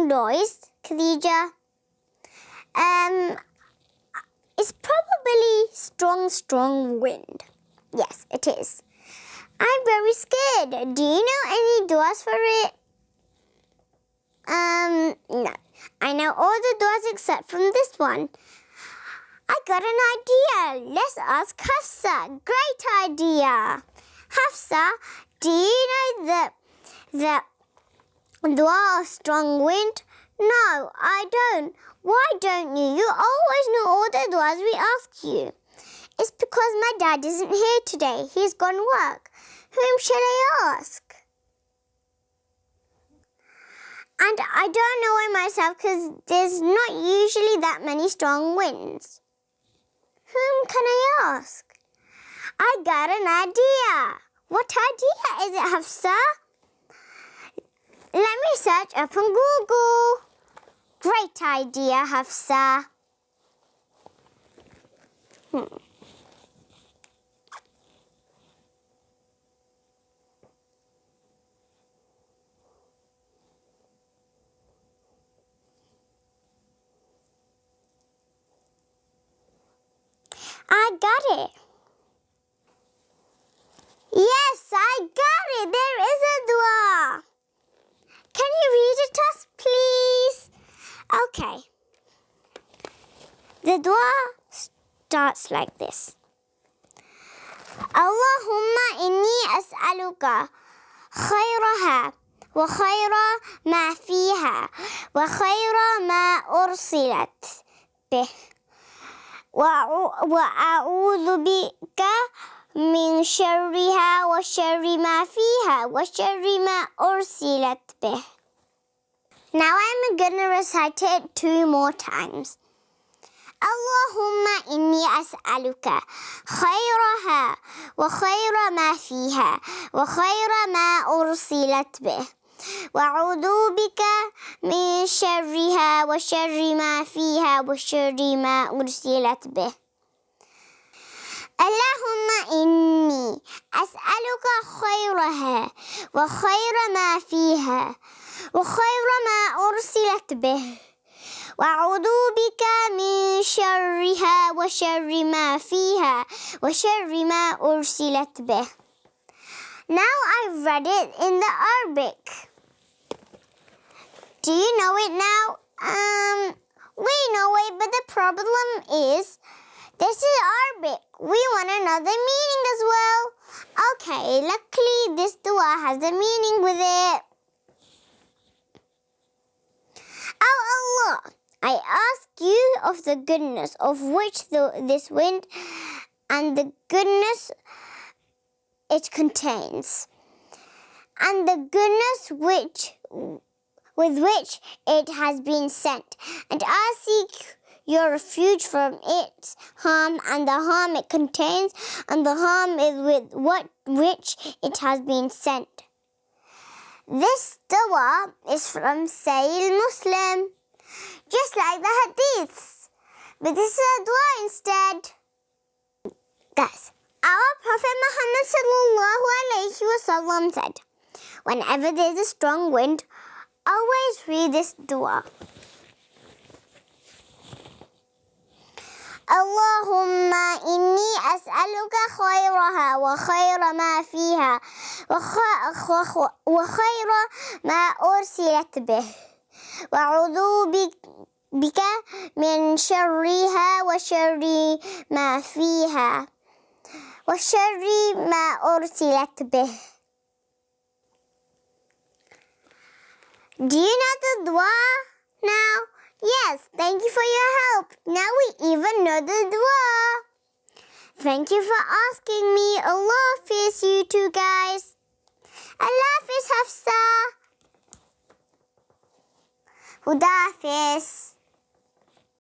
noise, Khadija? It's probably strong wind. Yes, it is. I'm very scared. Do you know any duas for it? No. I know all the duas except from this one. I got an idea. Let's ask Hafsa. Great idea. Hafsa, do you know the dua of strong wind? No, I don't. Why don't you? You always know all the duas we ask you. It's because my dad isn't here today. He's gone work. Whom shall I ask? And I don't know it myself because there's not usually that many strong winds. Whom can I ask? I got an idea. What idea is it, Hafsa? Let me search up on Google. Great idea, Hafsa. I got it. Yes, I got it. There is a dua. Can you read it to us, please? Okay. The dua starts like this. Allahumma inni as'aluka khayraha wa khayra ma fiha wa khayra ma ursilat bih. وأعوذ بك من شرها وشر ما فيها وشر ما أرسلت به. Now I'm going to recite it 2 more times. اللهم إني أسألك خيرها وخير ما فيها وخير ما أرسلت به وأعوذ بك من شرها وشر ما فيها وشر ما أرسلت به. اللهم إني أسألك خيرها وخير ما فيها وخير ما أرسلت به وأعوذ بك من شرها وشر ما فيها وشر ما أرسلت به. Now I've read it in the Arabic. Do you know it now? We know it, but the problem is this is Arabic. We want to know the meaning as well. Okay, luckily this dua has the meaning with it. Oh Allah, I ask you of the goodness of which this wind and the goodness it contains, and the goodness with which it has been sent, and I seek your refuge from its harm and the harm it contains, and the harm is with which it has been sent. This dua is from Sahih Muslim, just like the hadiths, but this is a dua instead. Guys, our Prophet Muhammad sallallahu alayhi wasallam said, whenever there's a strong wind, always read this dua. Allahumma inni as'aluka khayraha wa khayra ma fiha wa khayra ma ursilat bih wa a'udhu bika min sharriha wa sharri ma fiha wa sharri ma ursilat bih. Do you know the dua now? Yes, thank you for your help. Now we even know the dua. Thank you for asking me. Allah Hafiz you two guys. Allah Hafiz Hafsa. Huda Hafiz.